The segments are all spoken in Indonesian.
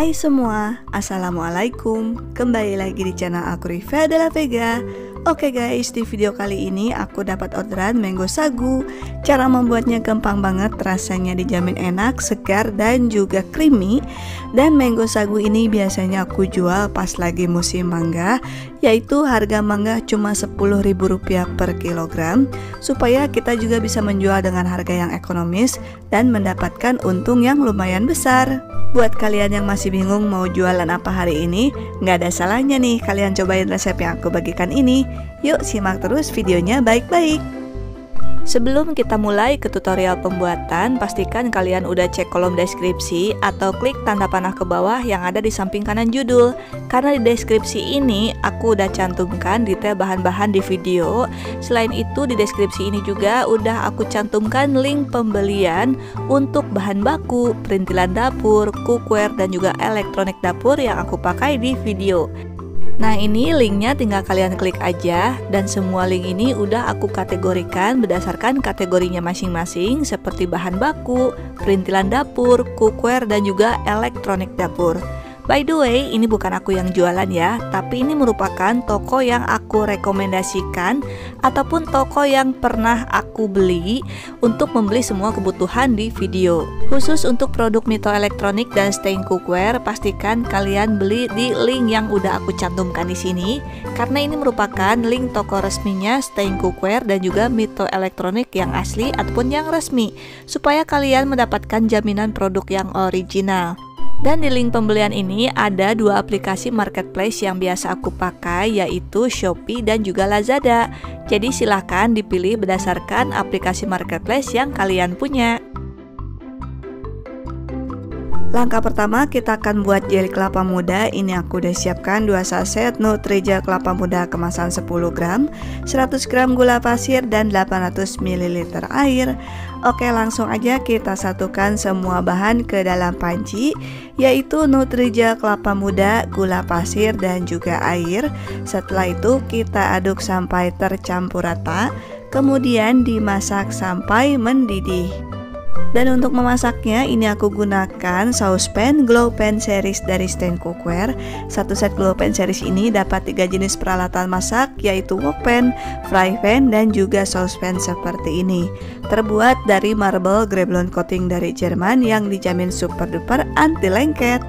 Hai semua, Assalamualaikum. Kembali lagi di channel aku Riva de la Vega. Oke guys, di video kali ini aku dapat orderan mango sagu. Cara membuatnya gampang banget, rasanya dijamin enak, segar, dan juga creamy. Dan mango sagu ini biasanya aku jual pas lagi musim mangga, yaitu harga mangga cuma Rp10.000 per kilogram, supaya kita juga bisa menjual dengan harga yang ekonomis dan mendapatkan untung yang lumayan besar. Buat kalian yang masih bingung mau jualan apa hari ini, nggak ada salahnya nih kalian cobain resep yang aku bagikan ini. Yuk simak terus videonya baik-baik. Sebelum kita mulai ke tutorial pembuatan, pastikan kalian udah cek kolom deskripsi atau klik tanda panah ke bawah yang ada di samping kanan judul. Karena di deskripsi ini aku udah cantumkan detail bahan-bahan di video. Selain itu di deskripsi ini juga udah aku cantumkan link pembelian untuk bahan baku, perintilan dapur, cookware, dan juga elektronik dapur yang aku pakai di video. Nah ini linknya tinggal kalian klik aja, dan semua link ini udah aku kategorikan berdasarkan kategorinya masing-masing, seperti bahan baku, perintilan dapur, cookware, dan juga elektronik dapur. By the way, ini bukan aku yang jualan ya, tapi ini merupakan toko yang aku rekomendasikan ataupun toko yang pernah aku beli untuk membeli semua kebutuhan di video. Khusus untuk produk Mito elektronik dan stain cookware, pastikan kalian beli di link yang udah aku cantumkan di sini, karena ini merupakan link toko resminya stain cookware dan juga Mito elektronik yang asli ataupun yang resmi, supaya kalian mendapatkan jaminan produk yang original. Dan di link pembelian ini ada dua aplikasi marketplace yang biasa aku pakai, yaitu Shopee dan juga Lazada. Jadi silahkan dipilih berdasarkan aplikasi marketplace yang kalian punya. Langkah pertama kita akan buat jeli kelapa muda. Ini aku udah siapkan 2 saset Nutrija kelapa muda kemasan 10 gram, 100 gram gula pasir, dan 800 ml air. Oke, langsung aja kita satukan semua bahan ke dalam panci, yaitu Nutrija kelapa muda, gula pasir, dan juga air. Setelah itu kita aduk sampai tercampur rata, kemudian dimasak sampai mendidih. Dan untuk memasaknya ini aku gunakan saucepan Glow Pan series dari Stain Cookware. Satu set Glow Pan series ini dapat 3 jenis peralatan masak, yaitu wok pan, fry pan, dan juga saucepan seperti ini. Terbuat dari marble Greblon coating dari Jerman yang dijamin super duper anti lengket.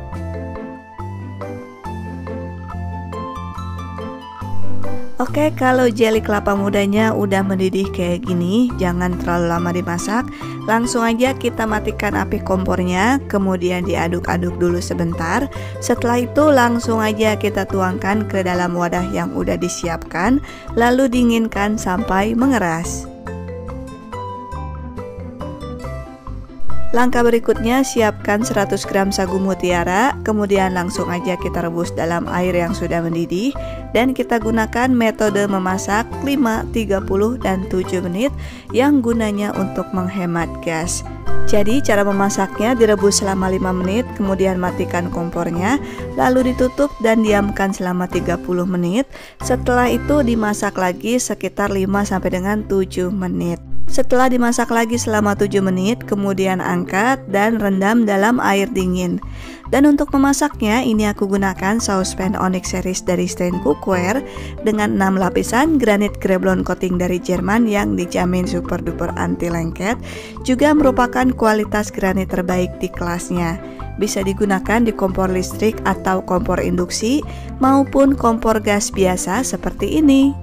Oke, kalau jeli kelapa mudanya udah mendidih kayak gini, jangan terlalu lama dimasak. Langsung aja kita matikan api kompornya, kemudian diaduk-aduk dulu sebentar. Setelah itu langsung aja kita tuangkan ke dalam wadah yang udah disiapkan, lalu dinginkan sampai mengeras. Langkah berikutnya, siapkan 100 gram sagu mutiara, kemudian langsung aja kita rebus dalam air yang sudah mendidih, dan kita gunakan metode memasak 5, 30, dan 7 menit yang gunanya untuk menghemat gas. Jadi cara memasaknya direbus selama 5 menit, kemudian matikan kompornya, lalu ditutup dan diamkan selama 30 menit. Setelah itu dimasak lagi sekitar 5 sampai dengan 7 menit. Setelah dimasak lagi selama 7 menit, kemudian angkat dan rendam dalam air dingin. Dan untuk memasaknya, ini aku gunakan saucepan Onyx series dari Stain Cookware dengan 6 lapisan granit Greblon coating dari Jerman yang dijamin super duper anti lengket. Juga merupakan kualitas granit terbaik di kelasnya. Bisa digunakan di kompor listrik atau kompor induksi maupun kompor gas biasa seperti ini.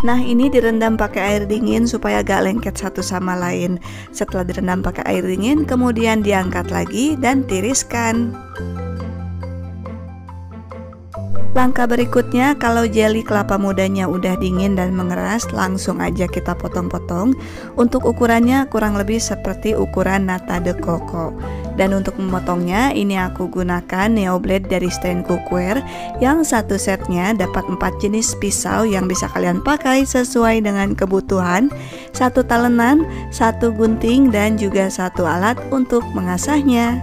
Nah ini direndam pakai air dingin supaya gak lengket satu sama lain. Setelah direndam pakai air dingin, kemudian diangkat lagi dan tiriskan. Langkah berikutnya, kalau jeli kelapa mudanya udah dingin dan mengeras, langsung aja kita potong-potong. Untuk ukurannya kurang lebih seperti ukuran nata de coco. Dan untuk memotongnya, ini aku gunakan Neo Blade dari Stain Cookware, yang satu setnya dapat 4 jenis pisau yang bisa kalian pakai sesuai dengan kebutuhan, 1 talenan, 1 gunting, dan juga 1 alat untuk mengasahnya.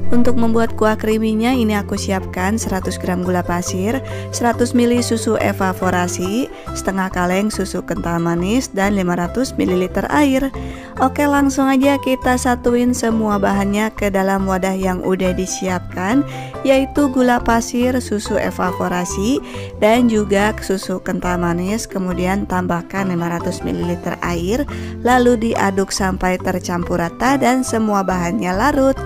Untuk membuat kuah creamy-nya ini aku siapkan 100 gram gula pasir, 100 ml susu evaporasi, setengah kaleng susu kental manis, dan 500 ml air. Oke, langsung aja kita satuin semua bahannya ke dalam wadah yang udah disiapkan, yaitu gula pasir, susu evaporasi, dan juga susu kental manis. Kemudian tambahkan 500 ml air, lalu diaduk sampai tercampur rata dan semua bahannya larut.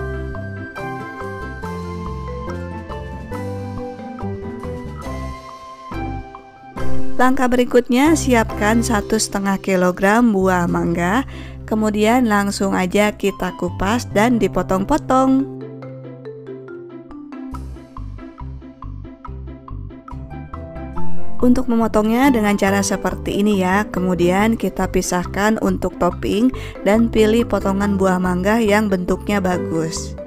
Langkah berikutnya, siapkan 1,5 kg buah mangga. Kemudian langsung aja kita kupas dan dipotong-potong. Untuk memotongnya dengan cara seperti ini ya. Kemudian kita pisahkan untuk topping dan pilih potongan buah mangga yang bentuknya bagus.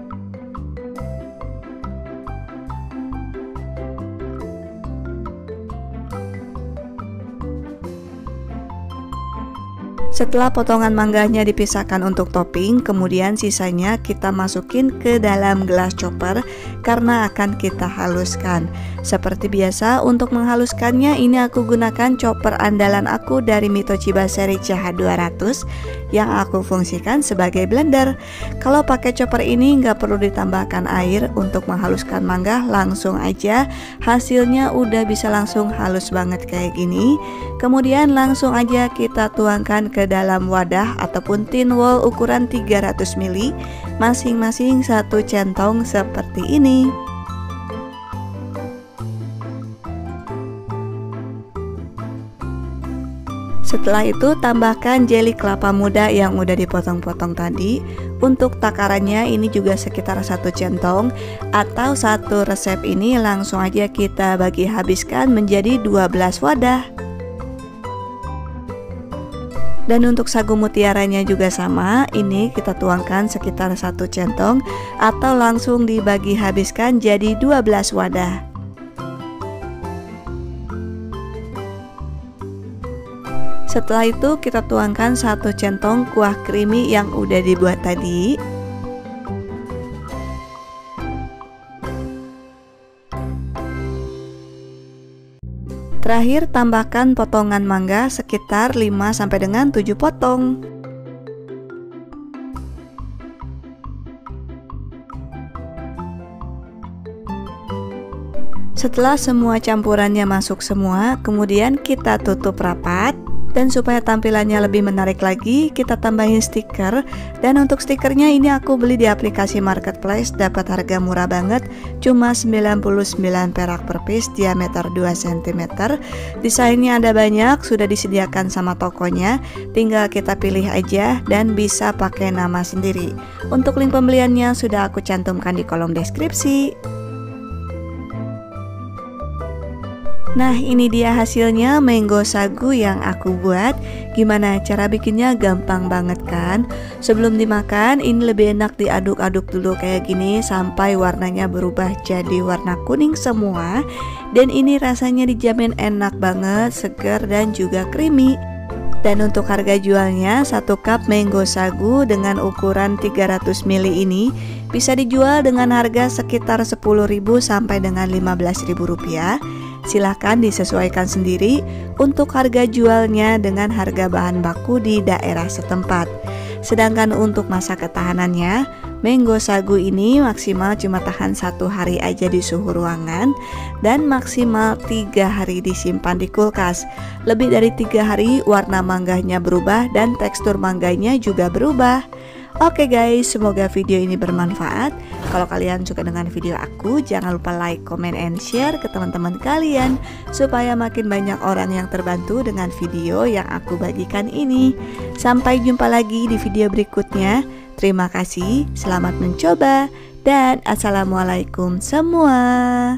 Setelah potongan mangganya dipisahkan untuk topping, kemudian sisanya kita masukin ke dalam gelas chopper karena akan kita haluskan. Seperti biasa, untuk menghaluskannya ini aku gunakan chopper andalan aku dari Mitochiba seri CH200 yang aku fungsikan sebagai blender. Kalau pakai chopper ini nggak perlu ditambahkan air untuk menghaluskan mangga, langsung aja hasilnya udah bisa langsung halus banget kayak gini. Kemudian langsung aja kita tuangkan ke dalam wadah ataupun tin wall ukuran 300 ml, masing-masing satu centong seperti ini. Setelah itu tambahkan jeli kelapa muda yang udah dipotong-potong tadi. Untuk takarannya ini juga sekitar 1 centong, atau satu resep ini langsung aja kita bagi habiskan menjadi 12 wadah. Dan untuk sagu mutiaranya juga sama, ini kita tuangkan sekitar 1 centong atau langsung dibagi habiskan jadi 12 wadah. Setelah itu kita tuangkan 1 centong kuah creamy yang udah dibuat tadi. Terakhir tambahkan potongan mangga sekitar 5 sampai dengan 7 potong. Setelah semua campurannya masuk semua, kemudian kita tutup rapat. Dan supaya tampilannya lebih menarik lagi, kita tambahin stiker. Dan untuk stikernya ini aku beli di aplikasi marketplace, dapat harga murah banget, cuma 99 perak per piece, diameter 2 cm. Desainnya ada banyak, sudah disediakan sama tokonya, tinggal kita pilih aja dan bisa pakai nama sendiri. Untuk link pembeliannya sudah aku cantumkan di kolom deskripsi. Nah, ini dia hasilnya mango sagu yang aku buat. Gimana cara bikinnya? Gampang banget kan? Sebelum dimakan ini lebih enak diaduk-aduk dulu kayak gini sampai warnanya berubah jadi warna kuning semua. Dan ini rasanya dijamin enak banget, segar dan juga creamy. Dan untuk harga jualnya, 1 cup mango sagu dengan ukuran 300 ml ini bisa dijual dengan harga sekitar 10.000 sampai dengan 15.000 rupiah. Silahkan disesuaikan sendiri untuk harga jualnya dengan harga bahan baku di daerah setempat. Sedangkan untuk masa ketahanannya, mango sagu ini maksimal cuma tahan 1 hari aja di suhu ruangan dan maksimal 3 hari disimpan di kulkas. Lebih dari 3 hari warna mangganya berubah dan tekstur mangganya juga berubah. Oke guys, semoga video ini bermanfaat. Kalau kalian suka dengan video aku, jangan lupa like, comment, and share ke teman-teman kalian supaya makin banyak orang yang terbantu dengan video yang aku bagikan ini. Sampai jumpa lagi di video berikutnya. Terima kasih, selamat mencoba, dan assalamualaikum semua.